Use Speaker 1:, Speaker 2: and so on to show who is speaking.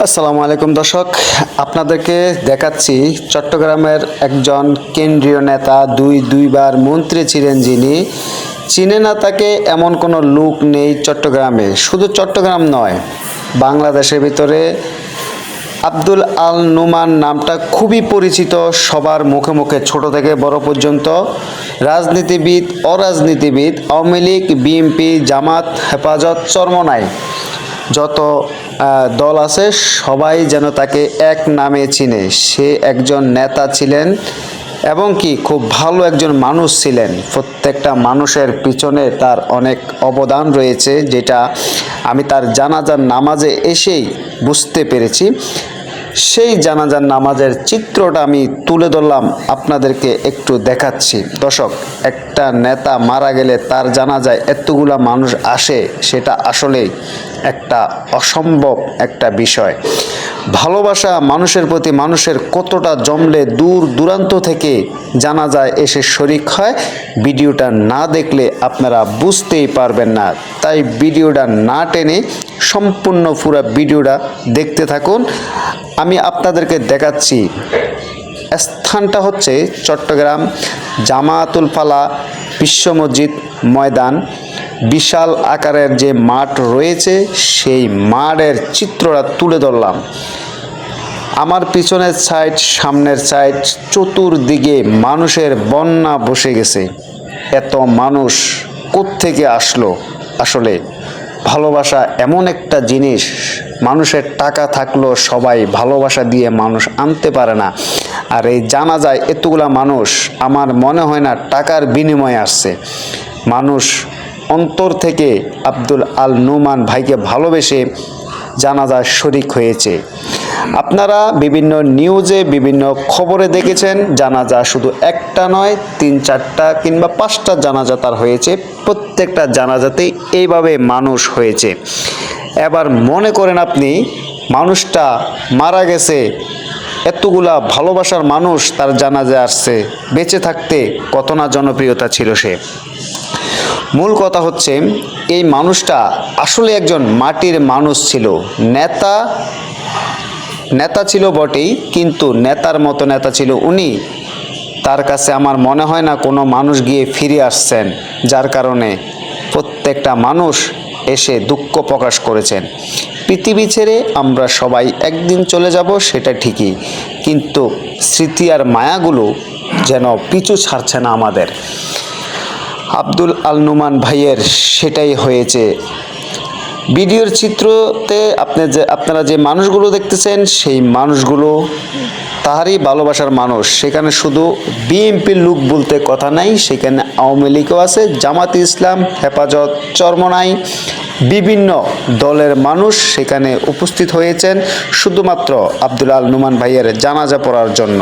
Speaker 1: আসসালামু আলাইকুম দর্শক, আপনাদেরকে দেখাচ্ছি চট্টগ্রামের একজন কেন্দ্রীয় নেতা, দুইবার মন্ত্রী ছিলেন যিনি। চিনে না তাকে এমন কোনো লোক নেই চট্টগ্রামে। শুধু চট্টগ্রাম নয়, বাংলাদেশের ভিতরে আব্দুল আল নুমান নামটা খুবই পরিচিত সবার মুখে মুখে, ছোট থেকে বড় পর্যন্ত। রাজনীতিবিদ, অরাজনীতিবিদ, আওয়ামী লীগ, বিএনপি, জামাত, হেফাজত, চরমনাই, যত দল আছে সবাই যেন তাকে এক নামে চিনে। সে একজন নেতা ছিলেন এবং কি খুব ভালো একজন মানুষ ছিলেন। প্রত্যেকটা মানুষের পিছনে তার অনেক অবদান রয়েছে, যেটা আমি তার জানাজার নামাজে এসেই বুঝতে পেরেছি। সেই জানাজার নামাজের চিত্রটা আমি তুলে ধরলাম, আপনাদেরকে একটু দেখাচ্ছি। দর্শক, একটা নেতা মারা গেলে তার জানাজায় এতগুলা মানুষ আসে, সেটা আসলেই একটা অসম্ভব একটা বিষয়। ভালোবাসা মানুষের প্রতি মানুষের কতটা জমলে দূর দূরান্ত থেকে জানাজায় এসে শরিক হয়, ভিডিওটা না দেখলে আপনারা বুঝতেই পারবেন না। তাই ভিডিওটা না টেনে সম্পূর্ণ পুরো ভিডিওটা দেখতে থাকুন। আমি আপনাদেরকে দেখাচ্ছি, স্থানটা হচ্ছে চট্টগ্রাম জামাতুল ফালাহ বিশ্ব মসজিদ ময়দান। বিশাল আকারের যে মাঠ রয়েছে, সেই মাঠের চিত্রটা তুলে ধরলাম। আমার পিছনের সাইড, সামনের সাইড, চতুর্দিকে মানুষের বন্যা বসে গেছে। এত মানুষ কোত্থেকে আসলো? আসলে ভালোবাসা এমন একটা জিনিস, মানুষের টাকা থাকলেও সবাই ভালোবাসা দিয়ে মানুষ আনতে পারে না। আর এই জানাজায় এতগুলা মানুষ, আমার মনে হয় না টাকার বিনিময়ে আসছে। মানুষ অন্তর থেকে আব্দুল আল নুমান ভাইকে ভালোবেসে জানাজায় শরিক হয়েছে। আপনারা বিভিন্ন নিউজে, বিভিন্ন খবরে দেখেছেন, জানাজা শুধু একটা নয়, 3-4টা কিংবা 5টা জানাজা তার হয়েছে। প্রত্যেকটা জানাজাতেই এইভাবে মানুষ হয়েছে। এবার মনে করেন আপনি, মানুষটা মারা গেছে, এতগুলা ভালোবাসার মানুষ তার জানাজায় আসছে, বেঁচে থাকতে কত না জনপ্রিয়তা ছিল সে। মূল কথা হচ্ছে, এই মানুষটা আসলে একজন মাটির মানুষ ছিল। নেতা ছিল বটেই, কিন্তু নেতার মতো নেতা ছিল উনি। তার কাছে আমার মনে হয় না কোনো মানুষ গিয়ে ফিরে আসছেন, যার কারণে প্রত্যেকটা মানুষ এসে দুঃখ প্রকাশ করেছেন। পৃথিবী ছেড়ে আমরা সবাই একদিন চলে যাব, সেটা ঠিকই, কিন্তু স্মৃতি আর মায়াগুলো যেন পিছু ছাড়ছে না আমাদের। আব্দুল আল নুমান ভাইয়ের সেটাই হয়েছে। ভিডিওর চিত্রতে আপনারা যে মানুষগুলো দেখতেছেন, সেই মানুষগুলো তাহারই ভালোবাসার মানুষ। সেখানে শুধু বিএনপির লোক বলতে কথা নাই, সেখানে আওয়ামী লীগও আছে, জামাত ইসলাম, হেফাজত, চরমনাই, বিভিন্ন দলের মানুষ সেখানে উপস্থিত হয়েছেন শুধুমাত্র আব্দুল আল নুমান ভাইয়ের জানাজা পড়ার জন্য।